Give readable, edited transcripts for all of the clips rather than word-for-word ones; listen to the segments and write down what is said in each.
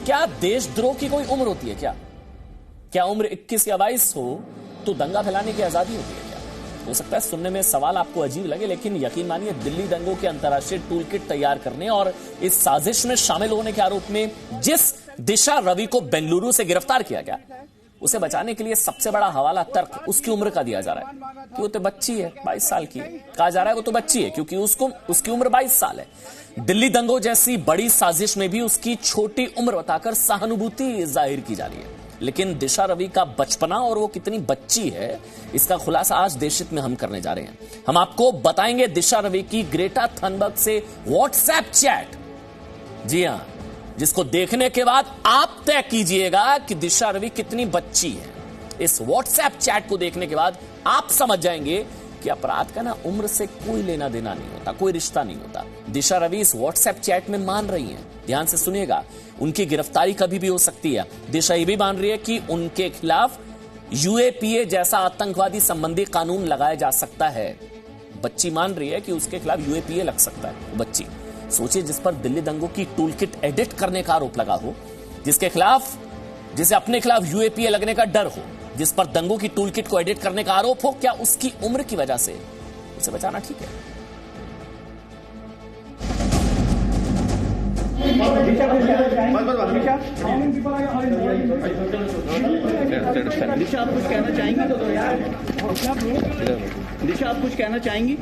क्या देशद्रोह की कोई उम्र होती है क्या उम्र 21 या 22 हो तो दंगा फैलाने की आजादी होती है क्या? हो सकता है सुनने में सवाल आपको अजीब लगे, लेकिन यकीन मानिए दिल्ली दंगों के अंतर्राष्ट्रीय टूल किट तैयार करने और इस साजिश में शामिल होने के आरोप में जिस दिशा रवि को बेंगलुरु से गिरफ्तार किया गया, उसे बचाने के लिए सबसे बड़ा हवाला तर्क उसकी उम्र का दिया जा रहा है कि वो तो बच्ची है, 22 साल की है। कहा जा रहा है वो तो बच्ची है क्योंकि उसकी उम्र 22 साल है। दिल्ली दंगों जैसी बड़ी साजिश में भी उसकी छोटी उम्र बताकर सहानुभूति जाहिर की जा रही है। लेकिन दिशा रवि का बचपना और वो कितनी बच्ची है, इसका खुलासा आज देशहित में हम करने जा रहे हैं। हम आपको बताएंगे दिशा रवि की ग्रेटा थनबर्ग से व्हाट्सएप चैट। जी हां, जिसको देखने के बाद आप तय कीजिएगा कि दिशा रवि कितनी बच्ची है। इस व्हाट्सएप चैट को देखने के बाद आप समझ जाएंगे कि अपराध का ना उम्र से कोई लेना देना नहीं होता, कोई रिश्ता नहीं होता। दिशा रवि इस व्हाट्सएप चैट में मान रही हैं, ध्यान से सुनिएगा, उनकी गिरफ्तारी कभी भी हो सकती है। दिशा ये भी मान रही है कि उनके खिलाफ यूएपीए जैसा आतंकवादी संबंधी कानून लगाया जा सकता है। बच्ची मान रही है कि उसके खिलाफ यूएपीए लग सकता है। बच्ची सोचिए, जिस पर दिल्ली दंगों की टूल किट एडिट करने का आरोप लगा हो, जिसे अपने खिलाफ यूएपीए लगने का डर हो, जिस पर दंगों की टूल किट को एडिट करने का आरोप हो, क्या उसकी उम्र की वजह से उसे बचाना ठीक है? दिशा आप कुछ कहना चाहेंगी तो यार, दिशा आप कुछ कहना चाहेंगी?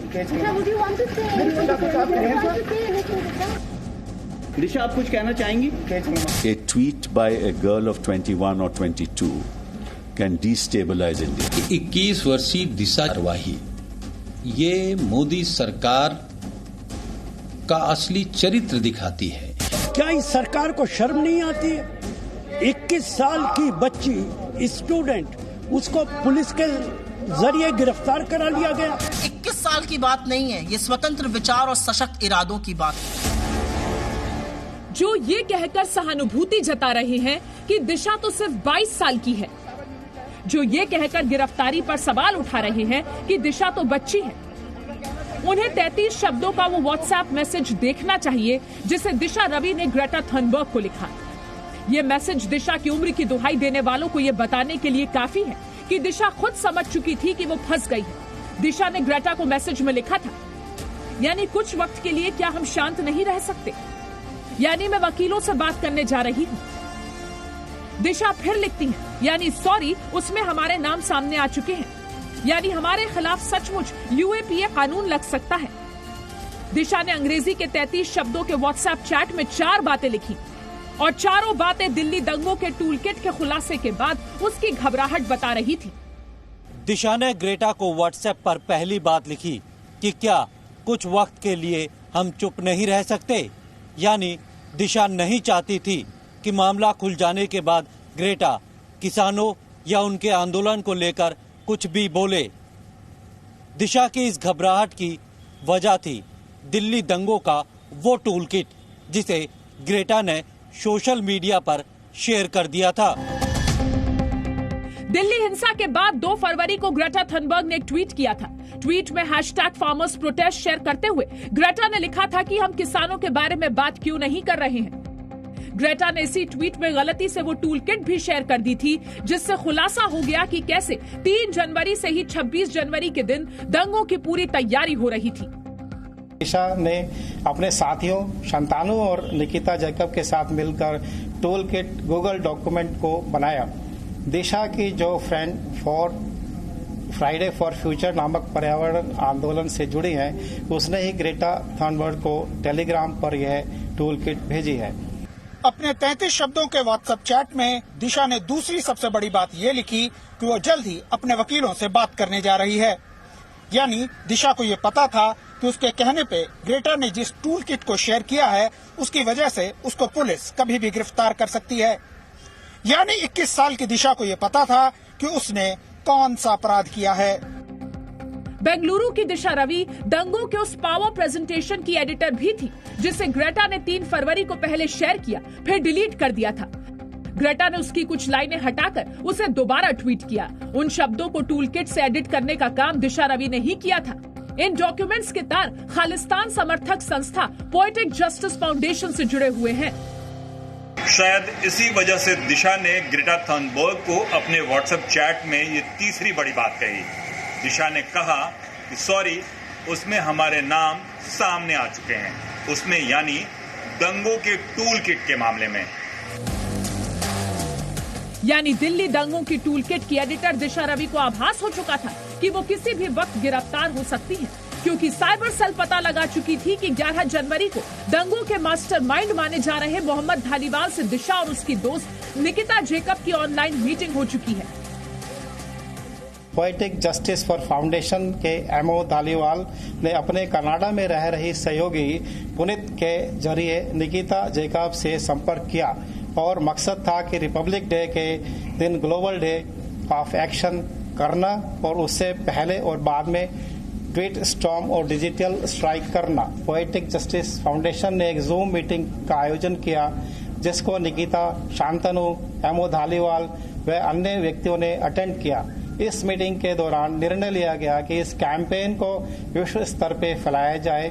दिशा आप कुछ कहना चाहेंगी? A tweet by a girl of 21 or 22 can destabilize India. 21 वर्षीय दिशा रवि ये मोदी सरकार का असली चरित्र दिखाती है। क्या इस सरकार को शर्म नहीं आती है? 21 साल की बच्ची स्टूडेंट, उसको पुलिस के जरिए गिरफ्तार करा लिया गया। 21 साल की बात नहीं है, ये स्वतंत्र विचार और सशक्त इरादों की बात है। जो ये कहकर सहानुभूति जता रहे हैं कि दिशा तो सिर्फ 22 साल की है, जो ये कहकर गिरफ्तारी पर सवाल उठा रहे हैं कि दिशा तो बच्ची है, उन्हें 33 शब्दों का वो व्हाट्सएप मैसेज देखना चाहिए जिसे दिशा रवि ने ग्रेटा थनबर्ग को लिखा। ये मैसेज दिशा की उम्र की दुहाई देने वालों को ये बताने के लिए काफी है कि दिशा खुद समझ चुकी थी कि वो फंस गई है। दिशा ने ग्रेटा को मैसेज में लिखा था, यानी कुछ वक्त के लिए क्या हम शांत नहीं रह सकते? यानी मैं वकीलों से बात करने जा रही हूँ। दिशा फिर लिखती है, यानी सॉरी, उसमें हमारे नाम सामने आ चुके हैं, यानी हमारे खिलाफ सचमुच यूएपीए कानून लग सकता है। दिशा ने अंग्रेजी के 33 शब्दों के व्हाट्सएप चैट में 4 बातें लिखी और चारों बातें दिल्ली दंगों के टूलकिट के खुलासे के बाद उसकी घबराहट बता रही थी। दिशा ने ग्रेटा को व्हाट्सएप पर पहली बात लिखी कि क्या कुछ वक्त के लिए हम चुप नहीं रह सकते, यानी दिशा नहीं चाहती थी कि मामला खुल जाने के बाद ग्रेटा किसानों या उनके आंदोलन को लेकर कुछ भी बोले। दिशा की इस घबराहट की वजह थी दिल्ली दंगों का वो टूल किट जिसे ग्रेटा ने सोशल मीडिया पर शेयर कर दिया था। दिल्ली हिंसा के बाद 2 फरवरी को ग्रेटा थनबर्ग ने एक ट्वीट किया था। ट्वीट में #फार्मर्स प्रोटेस्ट शेयर करते हुए ग्रेटा ने लिखा था कि हम किसानों के बारे में बात क्यों नहीं कर रहे हैं। ग्रेटा ने इसी ट्वीट में गलती से वो टूल किट भी शेयर कर दी थी, जिससे खुलासा हो गया कि कैसे 3 जनवरी से ही 26 जनवरी के दिन दंगों की पूरी तैयारी हो रही थी। दिशा ने अपने साथियों शांतानु और निकिता जैकब के साथ मिलकर टूल किट गूगल डॉक्यूमेंट को बनाया। दिशा की जो फ्राइडे फॉर फ्यूचर नामक पर्यावरण आंदोलन से जुड़ी हैं, उसने ही ग्रेटा थनबर्ग को टेलीग्राम पर यह टूल किट भेजी है। अपने 33 शब्दों के व्हाट्सएप चैट में दिशा ने दूसरी सबसे बड़ी बात ये लिखी कि वो जल्द ही अपने वकीलों से बात करने जा रही है। यानी दिशा को ये पता था कि उसके कहने पे ग्रेटा ने जिस टूल किट को शेयर किया है, उसकी वजह से उसको पुलिस कभी भी गिरफ्तार कर सकती है। यानी 21 साल की दिशा को ये पता था कि उसने कौन सा अपराध किया है। बेंगलुरु की दिशा रवि दंगों के उस पावर प्रेजेंटेशन की एडिटर भी थी, जिसे ग्रेटा ने 3 फरवरी को पहले शेयर किया, फिर डिलीट कर दिया था। ग्रेटा ने उसकी कुछ लाइनें हटाकर उसे दोबारा ट्वीट किया। उन शब्दों को टूलकिट से एडिट करने का काम दिशा रवि ने ही किया था। इन डॉक्यूमेंट्स के तार खालिस्तान समर्थक संस्था पोएटिक जस्टिस फाउंडेशन से जुड़े हुए हैं। शायद इसी वजह से दिशा ने ग्रेटा थनबर्ग को अपने व्हाट्सएप चैट में ये तीसरी बड़ी बात कही। दिशा ने कहा कि सॉरी, उसमें हमारे नाम सामने आ चुके हैं, उसमें यानी दंगों के टूल किट के मामले में। यानी दिल्ली दंगों की टूल किट की एडिटर दिशा रवि को आभास हो चुका था कि वो किसी भी वक्त गिरफ्तार हो सकती हैं, क्योंकि साइबर सेल पता लगा चुकी थी कि 11 जनवरी को दंगों के मास्टरमाइंड माने जा रहे मोहम्मद धालीवाल से दिशा और उसकी दोस्त निकिता जेकब की ऑनलाइन मीटिंग हो चुकी है। पोएटिक जस्टिस फॉर फाउंडेशन के एमओ धालीवाल ने अपने कनाडा में रह रही सहयोगी पुनीत के जरिए निकिता जेकब से संपर्क किया और मकसद था कि रिपब्लिक डे के दिन ग्लोबल डे ऑफ एक्शन करना और उससे पहले और बाद में ट्वीट स्टॉर्म और डिजिटल स्ट्राइक करना। पोएटिक जस्टिस फाउंडेशन ने एक जूम मीटिंग का आयोजन किया जिसको निकिता, शांतनु, एमओ धालीवाल व अन्य व्यक्तियों ने अटेंड किया। इस मीटिंग के दौरान निर्णय लिया गया कि इस कैंपेन को विश्व स्तर पर फैलाया जाए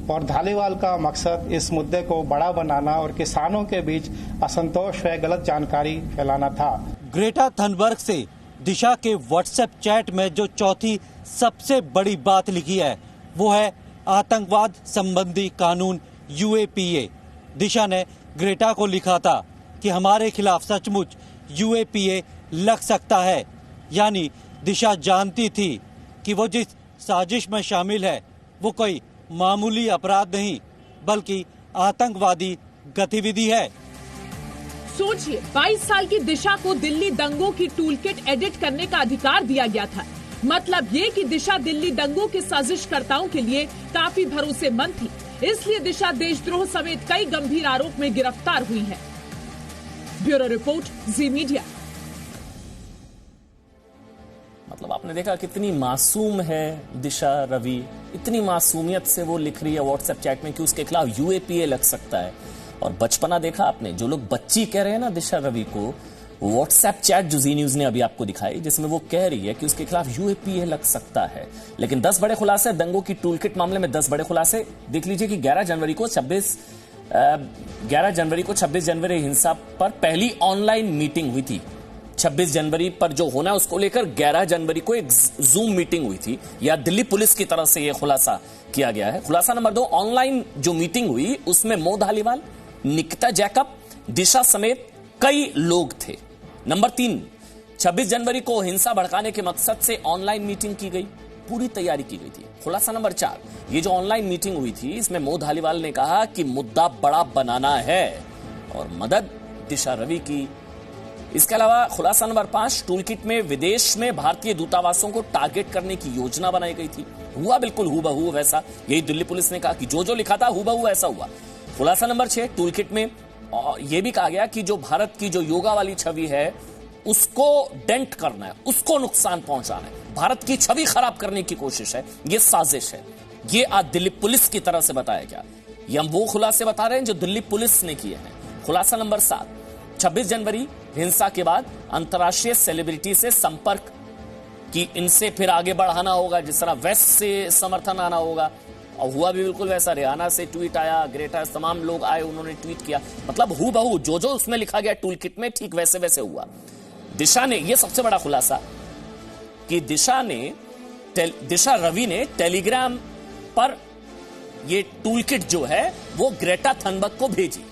और धालीवाल का मकसद इस मुद्दे को बड़ा बनाना और किसानों के बीच असंतोष व गलत जानकारी फैलाना था। ग्रेटा थनबर्ग से दिशा के व्हाट्सएप चैट में जो चौथी सबसे बड़ी बात लिखी है वो है आतंकवाद संबंधी कानून यूएपीए। दिशा ने ग्रेटा को लिखा था कि हमारे खिलाफ सचमुच यूएपीए लग सकता है, यानी दिशा जानती थी कि वो जिस साजिश में शामिल है वो कोई मामूली अपराध नहीं बल्कि आतंकवादी गतिविधि है। सोचिए, 22 साल की दिशा को दिल्ली दंगों की टूलकिट एडिट करने का अधिकार दिया गया था। मतलब ये कि दिशा दिल्ली दंगों के साजिशकर्ताओं के लिए काफी भरोसेमंद थी, इसलिए दिशा देशद्रोह समेत कई गंभीर आरोप में गिरफ्तार हुई है। ब्यूरो रिपोर्ट, जी मीडिया। मतलब आपने देखा कितनी मासूम है दिशा रवि, इतनी मासूमियत से वो लिख रही है व्हाट्सएप चैट में कि उसके खिलाफ यूएपीए लग सकता है। और बचपना देखा आपने, जो लोग बच्ची कह रहे हैं ना दिशा रवि को, व्हाट्सएप चैट जो जी न्यूज ने अभी आपको दिखाई जिसमें वो कह रही है कि उसके खिलाफ यूएपीए लग सकता है। लेकिन 10 बड़े खुलासे दंगों की टूलकिट मामले में, 10 बड़े खुलासे देख लीजिए कि 11 जनवरी को 26 जनवरी हिंसा पर पहली ऑनलाइन मीटिंग हुई थी। 26 जनवरी पर जो होना है उसको लेकर 11 जनवरी को एक जूम मीटिंग हुई थी, या दिल्ली पुलिस की तरफ से यह खुलासा किया गया है। खुलासा नंबर 2, ऑनलाइन जो मीटिंग हुई उसमें मो धालीवाल, निकिता जैकब, दिशा समेत कई लोग थे। नंबर 3, 26 जनवरी को हिंसा भड़काने के मकसद से ऑनलाइन मीटिंग की गई, पूरी तैयारी की गई थी। खुलासा नंबर 4, ये जो ऑनलाइन मीटिंग हुई थी इसमें मो धालीवाल ने कहा कि मुद्दा बड़ा बनाना है और मदद दिशा रवि की। इसके अलावा खुलासा नंबर 5, टूलकिट में विदेश में भारतीय दूतावासों को टारगेट करने की योजना बनाई गई थी। हुआ बिल्कुल हूबहू वैसा, यही दिल्ली पुलिस ने कहा कि जो लिखा था हूबहू ऐसा हुआ। खुलासा नंबर 6, टूलकिट में यह भी कहा गया कि जो भारत की जो योगा वाली छवि है उसको डेंट करना है, उसको नुकसान पहुंचाना है, भारत की छवि खराब करने की कोशिश है, यह साजिश है। यह आज दिल्ली पुलिस की तरफ से बताया गया। ये हम वो खुलासे बता रहे हैं जो दिल्ली पुलिस ने किए हैं। खुलासा नंबर 7, 26 जनवरी हिंसा के बाद अंतर्राष्ट्रीय सेलिब्रिटी से संपर्क कि इनसे फिर आगे बढ़ाना होगा, जिस तरह वेस्ट से समर्थन आना होगा, और हुआ भी बिल्कुल वैसा। रियाना से ट्वीट आया, ग्रेटा, तमाम लोग आए, उन्होंने ट्वीट किया। मतलब हूबहू जो उसमें लिखा गया टूलकिट में ठीक वैसे वैसे हुआ। दिशा ने, यह सबसे बड़ा खुलासा कि दिशा रवि ने टेलीग्राम पर यह टूलकिट जो है वो ग्रेटा थनबर्ग को भेजी।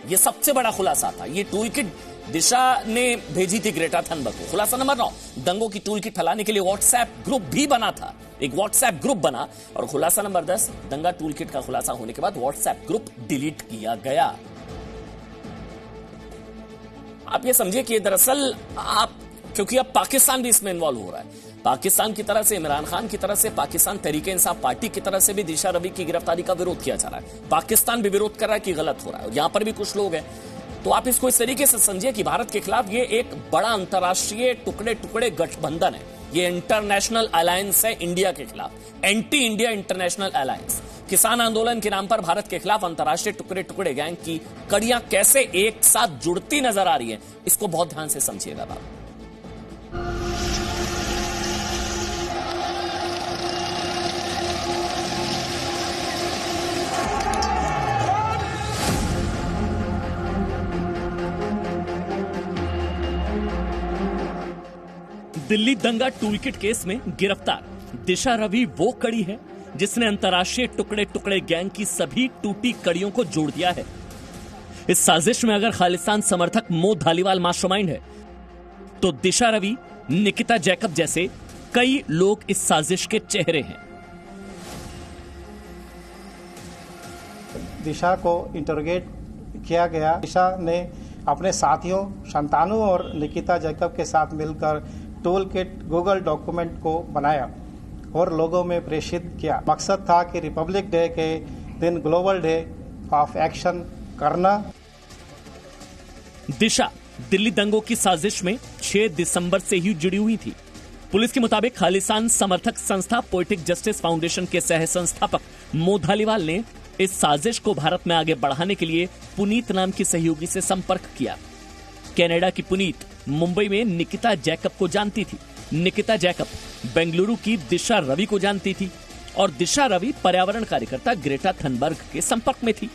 यह सबसे बड़ा खुलासा था। यह टूलकिट दिशा ने भेजी थी ग्रेटा थनबर्ग को। खुलासा नंबर 9, दंगों की टूलकिट फैलाने के लिए व्हाट्सएप ग्रुप भी बना था, एक व्हाट्सएप ग्रुप बना। और खुलासा नंबर 10, दंगा टूलकिट का खुलासा होने के बाद व्हाट्सएप ग्रुप डिलीट किया गया। आप ये समझिए कि दरअसल क्योंकि अब पाकिस्तान भी इसमें इन्वॉल्व हो रहा है, पाकिस्तान की तरफ से, इमरान खान की तरफ से, पाकिस्तान तहरीक इंसाफ पार्टी की तरफ से भी दिशा रवि की गिरफ्तारी का विरोध किया जा रहा है। पाकिस्तान भी विरोध कर रहा है कि गलत हो रहा है, यहां पर भी कुछ लोग हैं। तो आप इसको इस तरीके से समझिए कि भारत के खिलाफ ये एक बड़ा अंतर्राष्ट्रीय टुकड़े टुकड़े गठबंधन है, ये इंटरनेशनल अलायंस है इंडिया के खिलाफ, एंटी इंडिया इंटरनेशनल अलायंस। किसान आंदोलन के नाम पर भारत के खिलाफ अंतर्राष्ट्रीय टुकड़े टुकड़े गैंग की कड़ियां कैसे एक साथ जुड़ती नजर आ रही है, इसको बहुत ध्यान से समझिएगा बाबू। दिल्ली दंगा टूलकिट केस में गिरफ्तार दिशा रवि वो कड़ी है जिसने अंतर्राष्ट्रीय टुकड़े टुकड़े गैंग की सभी टूटी कड़ियों को जोड़ दिया है। इस साजिश में अगर खालिस्तान समर्थक मो धालीवाल मास्टरमाइंड है तो दिशा रवि, निकिता जैकब जैसे कई लोग इस साजिश के चेहरे हैं। दिशा को इंटरोगेट किया गया। दिशा ने अपने साथियों शांतनु और निकिता जैकब के साथ मिलकर टूल किट गूगल डॉक्यूमेंट को बनाया और लोगों में प्रेषित किया। मकसद था कि रिपब्लिक डे के दिन ग्लोबल डे ऑफ एक्शन करना। दिशा दिल्ली दंगों की साजिश में 6 दिसंबर से ही जुड़ी हुई थी। पुलिस के मुताबिक खालिस्तान समर्थक संस्था पोएटिक जस्टिस फाउंडेशन के सह संस्थापक मो धालीवाल ने इस साजिश को भारत में आगे बढ़ाने के लिए पुनीत नाम की सहयोगी से संपर्क किया। कनाडा की पुनीत मुंबई में निकिता जैकब को जानती थी। निकिता जैकब बेंगलुरु की दिशा रवि को जानती थी और दिशा रवि पर्यावरण कार्यकर्ता ग्रेटा थनबर्ग के संपर्क में थी।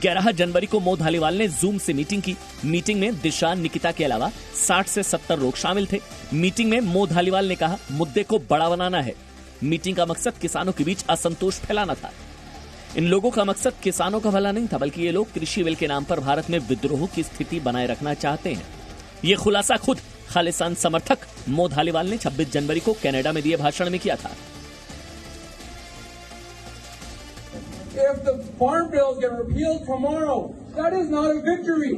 11 जनवरी को मो धालीवाल ने जूम से मीटिंग की। मीटिंग में दिशा, निकिता के अलावा 60 से 70 लोग शामिल थे। मीटिंग में मो धालीवाल ने कहा, मुद्दे को बड़ा बनाना है। मीटिंग का मकसद किसानों के बीच असंतोष फैलाना था। इन लोगों का मकसद किसानों का भला नहीं था, बल्कि ये लोग कृषि बिल के नाम पर भारत में विद्रोह की स्थिति बनाए रखना चाहते हैं। ये खुलासा खुद खालिस्तान समर्थक मो धालीवाल ने 26 जनवरी को कनाडा में दिए भाषण में किया था। If the farm bills get repealed tomorrow, that is not a victory.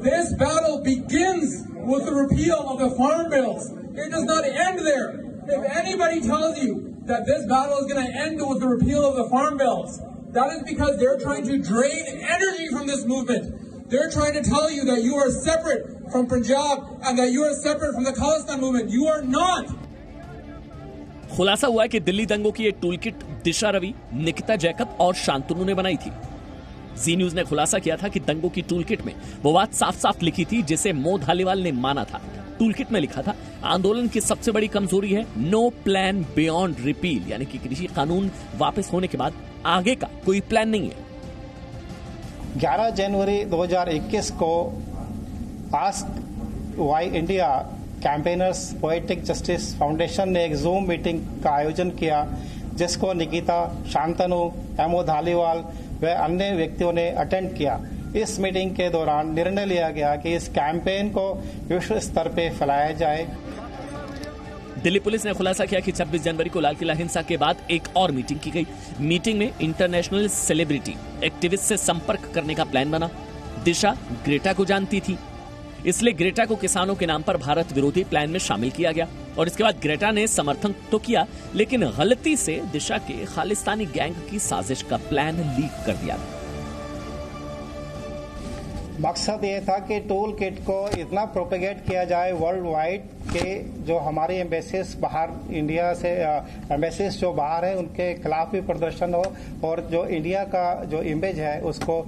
This battle begins with the repeal of the farm bills. It does not end there. If anybody tells you that this battle is going to end with the repeal of the farm bills, that is because they're trying to drain energy from this movement. They're trying to tell you that you are separate from Punjab and that you are separate from the Khalistan movement. You are not. खुलासा हुआ कि दिल्ली दंगों की ये toolkit दिशा Ravi, Nikita Jacob और शांतनु ने बनाई थी। जी न्यूज ने खुलासा किया था कि दंगों की टूलकिट में वो बात साफ साफ लिखी थी जिसे मो धालीवाल ने माना था। टूलकिट में लिखा था, आंदोलन की सबसे बड़ी कमजोरी है नो प्लान बियॉन्ड रिपील, यानी कि कृषि कानून वापस होने के बाद आगे का कोई प्लान नहीं है। 11 जनवरी 2021 को ask why India campaigners poetic justice foundation ने एक जूम मीटिंग का आयोजन किया जिसको निकिता, शांतनु, मो धालीवाल व अन्य व्यक्तियों ने अटेंड किया। इस मीटिंग के दौरान निर्णय लिया गया कि इस कैंपेन को विश्व स्तर पर फैलाया जाए। दिल्ली पुलिस ने खुलासा किया कि 26 जनवरी को लाल किला हिंसा के बाद एक और मीटिंग की गई। मीटिंग में इंटरनेशनल सेलिब्रिटी एक्टिविस्ट से संपर्क करने का प्लान बना। दिशा ग्रेटा को जानती थी, इसलिए ग्रेटा को किसानों के नाम पर भारत विरोधी प्लान में शामिल किया गया और इसके बाद ग्रेटा ने समर्थन तो किया, लेकिन गलती से दिशा के खालिस्तानी गैंग की साजिश का प्लान लीक कर दिया। मकसद ये था कि टूल किट को इतना प्रोपेगेट किया जाए वर्ल्ड वाइड के जो हमारी एम्बेसीज बाहर इंडिया से एम्बेसीज जो बाहर है उनके खिलाफ भी प्रदर्शन हो और जो इंडिया का जो इमेज है उसको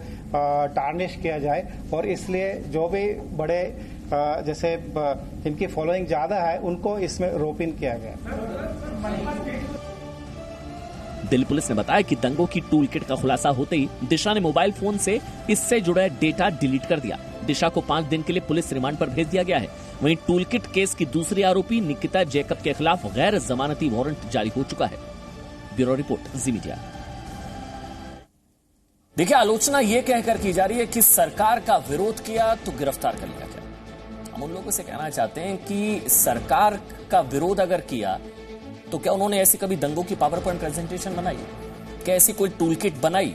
टार्निश किया जाए। और इसलिए जो भी बड़े जैसे जिनकी फॉलोइंग ज्यादा है उनको इसमें रोप इन किया गया। दिल्ली पुलिस ने बताया कि दंगों की टूलकिट का खुलासा होते ही दिशा ने मोबाइल फोन से इससे जुड़ा डेटा डिलीट कर दिया। दिशा को 5 दिन के लिए पुलिस रिमांड पर भेज दिया गया है। वहीं टूलकिट केस की दूसरी आरोपी निकिता जैकब के खिलाफ गैर जमानती वारंट जारी हो चुका है। ब्यूरो रिपोर्ट, जी मीडिया। देखिए, आलोचना यह कहकर की जा रही है कि सरकार का विरोध किया तो गिरफ्तार कर लिया गया। हम उन लोगों से कहना चाहते हैं कि सरकार का विरोध अगर किया तो क्या उन्होंने ऐसी कभी दंगों की पावर पॉइंट प्रेजेंटेशन बनाई? क्या ऐसी कोई टूलकिट बनाई?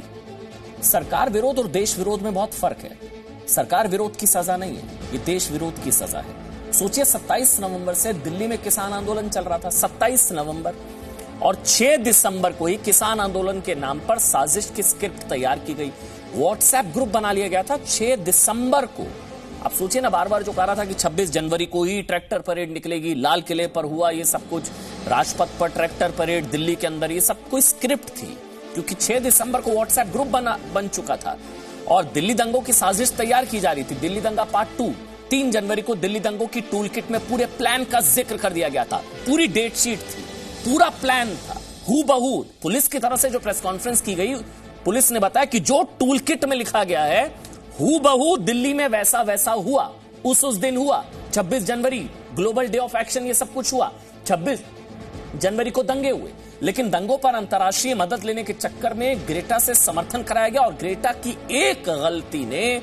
सरकार विरोध और देश विरोध में बहुत फर्क है। सरकार विरोध की सजा नहीं है, ये देश विरोध की सजा है। सोचिए, 27 नवंबर से दिल्ली में किसान आंदोलन चल रहा था, 27 नवंबर, और 6 दिसंबर को ही किसान आंदोलन के नाम पर साजिश की स्क्रिप्ट तैयार की गई। व्हाट्सएप ग्रुप बना लिया गया था 6 दिसंबर को। अब सोचिए ना, बार बार जो कह रहा था कि 26 जनवरी को ही ट्रैक्टर परेड निकलेगी, लाल किले पर हुआ ये सब कुछ, राजपथ पर ट्रैक्टर परेड दिल्ली के अंदर, ये सब कोई स्क्रिप्ट थी, क्योंकि 6 दिसंबर को व्हाट्सएप ग्रुप बन चुका था और दिल्ली दंगों की साजिश तैयार की जा रही थी। दिल्ली दंगा पार्ट 2 3 जनवरी को दिल्ली दंगों की टूलकिट में पूरे प्लान का जिक्र कर दिया गया था। पूरी डेट शीट थी, पूरा प्लान था हूबहू। पुलिस की तरफ से जो प्रेस कॉन्फ्रेंस की गई, पुलिस ने बताया कि जो टूलकिट में लिखा गया है हूबहू दिल्ली में वैसा वैसा हुआ, उस दिन हुआ। 26 जनवरी ग्लोबल डे ऑफ एक्शन, ये सब कुछ हुआ। 26 जनवरी को दंगे हुए, लेकिन दंगों पर अंतर्राष्ट्रीय मदद लेने के चक्कर में ग्रेटा से समर्थन कराया गया और ग्रेटा की एक गलती ने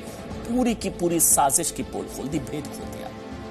पूरी की पूरी साजिश की पोल खोल दी, भेद खोल दी।